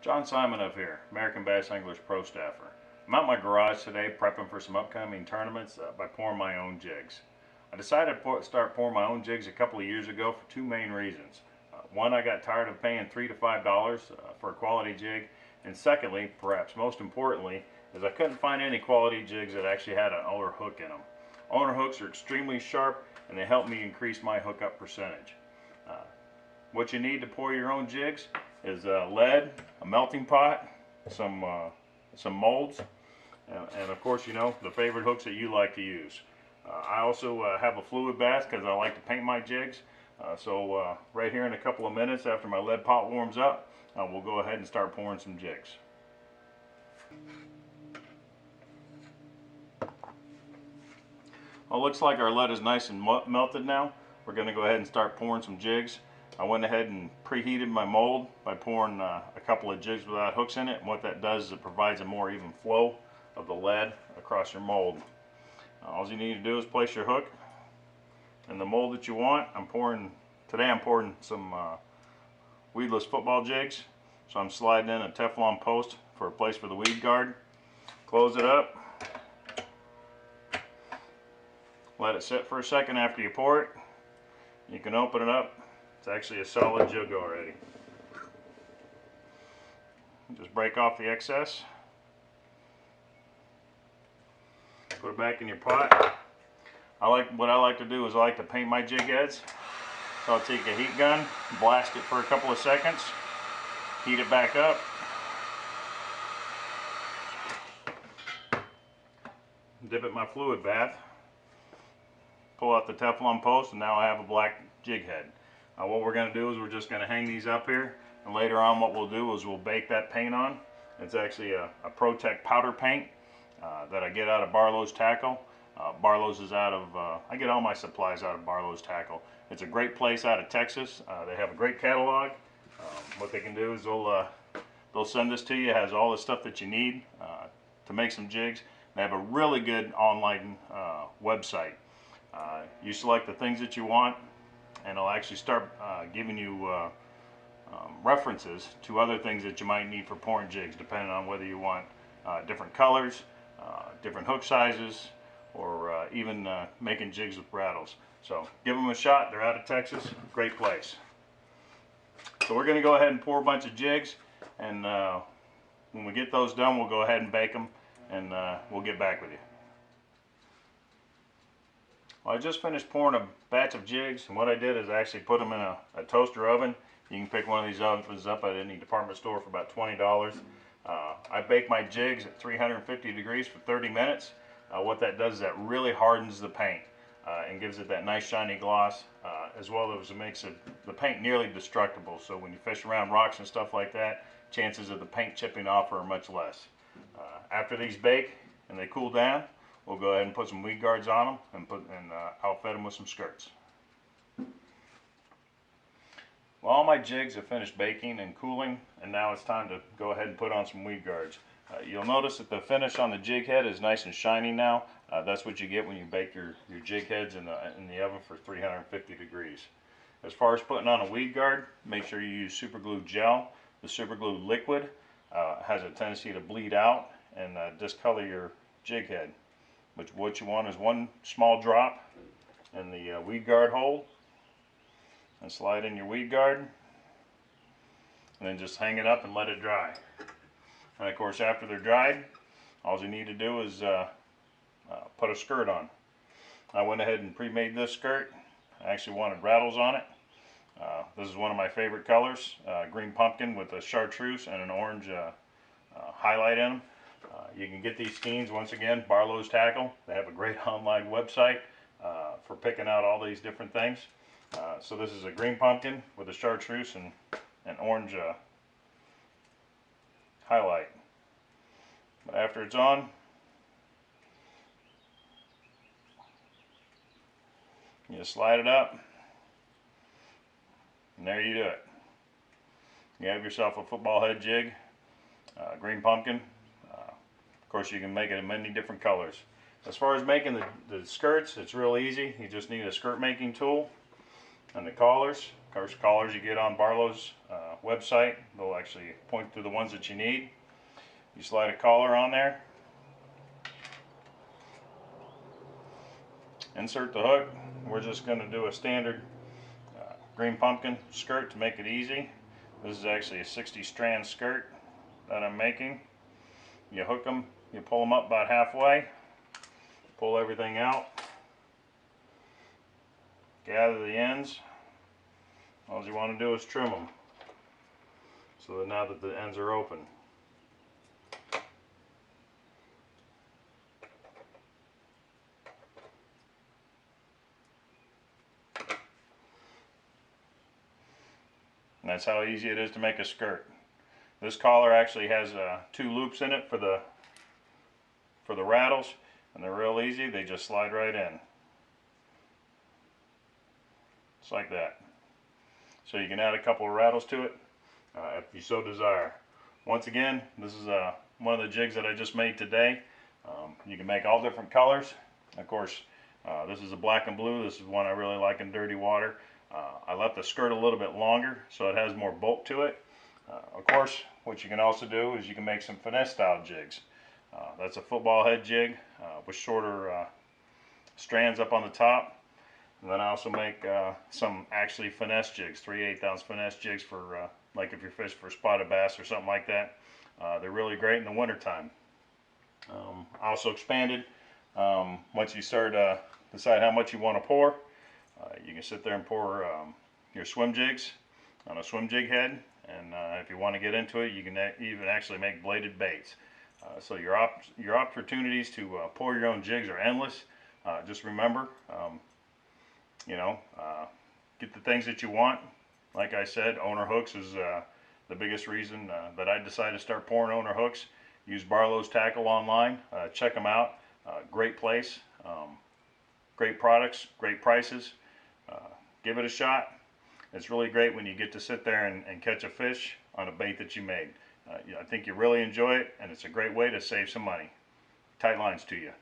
John Simonoff here, American Bass Anglers Pro Staffer. I'm out in my garage today prepping for some upcoming tournaments by pouring my own jigs. I decided to start pouring my own jigs a couple of years ago for two main reasons. One, I got tired of paying $3 to $5 for a quality jig, and secondly, perhaps most importantly, is I couldn't find any quality jigs that actually had an owner hook in them. Owner hooks are extremely sharp and they help me increase my hookup percentage. Uh, what you need to pour your own jigs is lead, a melting pot, some molds, and of course, you know, the favorite hooks that you like to use. I also have a fluid bath because I like to paint my jigs. So right here in a couple of minutes after my lead pot warms up, we'll go ahead and start pouring some jigs. Well, it looks like our lead is nice and melted now. We're going to go ahead and start pouring some jigs. I went ahead and preheated my mold by pouring a couple of jigs without hooks in it, and what that does is it provides a more even flow of the lead across your mold. All you need to do is place your hook in the mold that you want. Today I'm pouring some weedless football jigs, so I'm sliding in a Teflon post for a place for the weed guard. Close it up. Let it sit for a second after you pour it. You can open it up. It's actually a solid jug already. Just break off the excess. Put it back in your pot. What I like to do is I like to paint my jig heads. So I'll take a heat gun, blast it for a couple of seconds, heat it back up. Dip it in my fluid bath. Pull out the Teflon post, and now I have a black jig head. What we're going to do is we're just going to hang these up here, and later on what we'll do is we'll bake that paint on. It's actually a Protect powder paint that I get out of Barlow's Tackle. Barlow's is out of, I get all my supplies out of Barlow's Tackle. It's a great place out of Texas. They have a great catalog. What they can do is they'll send this to you. It has all the stuff that you need to make some jigs. They have a really good online website. You select the things that you want, and it'll actually start giving you references to other things that you might need for pouring jigs, depending on whether you want different colors, different hook sizes, or even making jigs with rattles. So give them a shot. They're out of Texas. Great place. So we're going to go ahead and pour a bunch of jigs, and when we get those done, we'll go ahead and bake them, and we'll get back with you. Well, I just finished pouring a batch of jigs, and what I did is I actually put them in a toaster oven. You can pick one of these ovens up at any department store for about $20. I bake my jigs at 350 degrees for 30 minutes. What that does is that really hardens the paint and gives it that nice shiny gloss, as well as it makes the paint nearly destructible. So when you fish around rocks and stuff like that, chances of the paint chipping off are much less. After these bake and they cool down, we'll go ahead and put some weed guards on them and outfit them with some skirts. Well, all my jigs have finished baking and cooling, and now it's time to go ahead and put on some weed guards. You'll notice that the finish on the jig head is nice and shiny now. That's what you get when you bake your jig heads in the oven for 350 degrees. As far as putting on a weed guard, make sure you use super glue gel. The super glue liquid has a tendency to bleed out and discolor your jig head. What you want is one small drop in the weed guard hole, and slide in your weed guard, and then just hang it up and let it dry. And of course, after they're dried, all you need to do is put a skirt on. I went ahead and pre-made this skirt. I actually wanted rattles on it. This is one of my favorite colors, green pumpkin with a chartreuse and an orange highlight in them. You can get these skeins, once again, Barlow's Tackle. They have a great online website for picking out all these different things. So this is a green pumpkin with a chartreuse and an orange highlight. But after it's on, you just slide it up, and there you do it. You have yourself a football head jig, green pumpkin. Of course, you can make it in many different colors. As far as making the skirts, it's real easy. You just need a skirt making tool and the collars. Of course, collars you get on Barlow's website. They'll actually point to the ones that you need. You slide a collar on there, insert the hook. We're just going to do a standard green pumpkin skirt to make it easy. This is actually a 60 strand skirt that I'm making. You hook them, you pull them up about halfway, pull everything out, gather the ends. All you want to do is trim them so that now that the ends are open. And that's how easy it is to make a skirt. This collar actually has 2 loops in it for the rattles, and they're real easy. They just slide right in. Just like that. So you can add a couple of rattles to it if you so desire. Once again, this is one of the jigs that I just made today. You can make all different colors. Of course, this is a black and blue. This is one I really like in dirty water. I left the skirt a little bit longer so it has more bulk to it. Of course, what you can also do is you can make some finesse style jigs. That's a football head jig with shorter strands up on the top. And then I also make some actually finesse jigs, 3/8 ounce finesse jigs for like if you're fishing for spotted bass or something like that. They're really great in the winter time. I also expanded once you start decide how much you want to pour. You can sit there and pour your swim jigs on a swim jig head, and if you want to get into it, you can even actually make bladed baits. So your opportunities to pour your own jigs are endless. Just remember, get the things that you want. Like I said, owner hooks is the biggest reason that I decided to start pouring owner hooks. Use Barlow's Tackle online. Check them out. Great place. Great products, great prices. Give it a shot. It's really great when you get to sit there and catch a fish on a bait that you made. I think you really enjoy it, and it's a great way to save some money. Tight lines to you.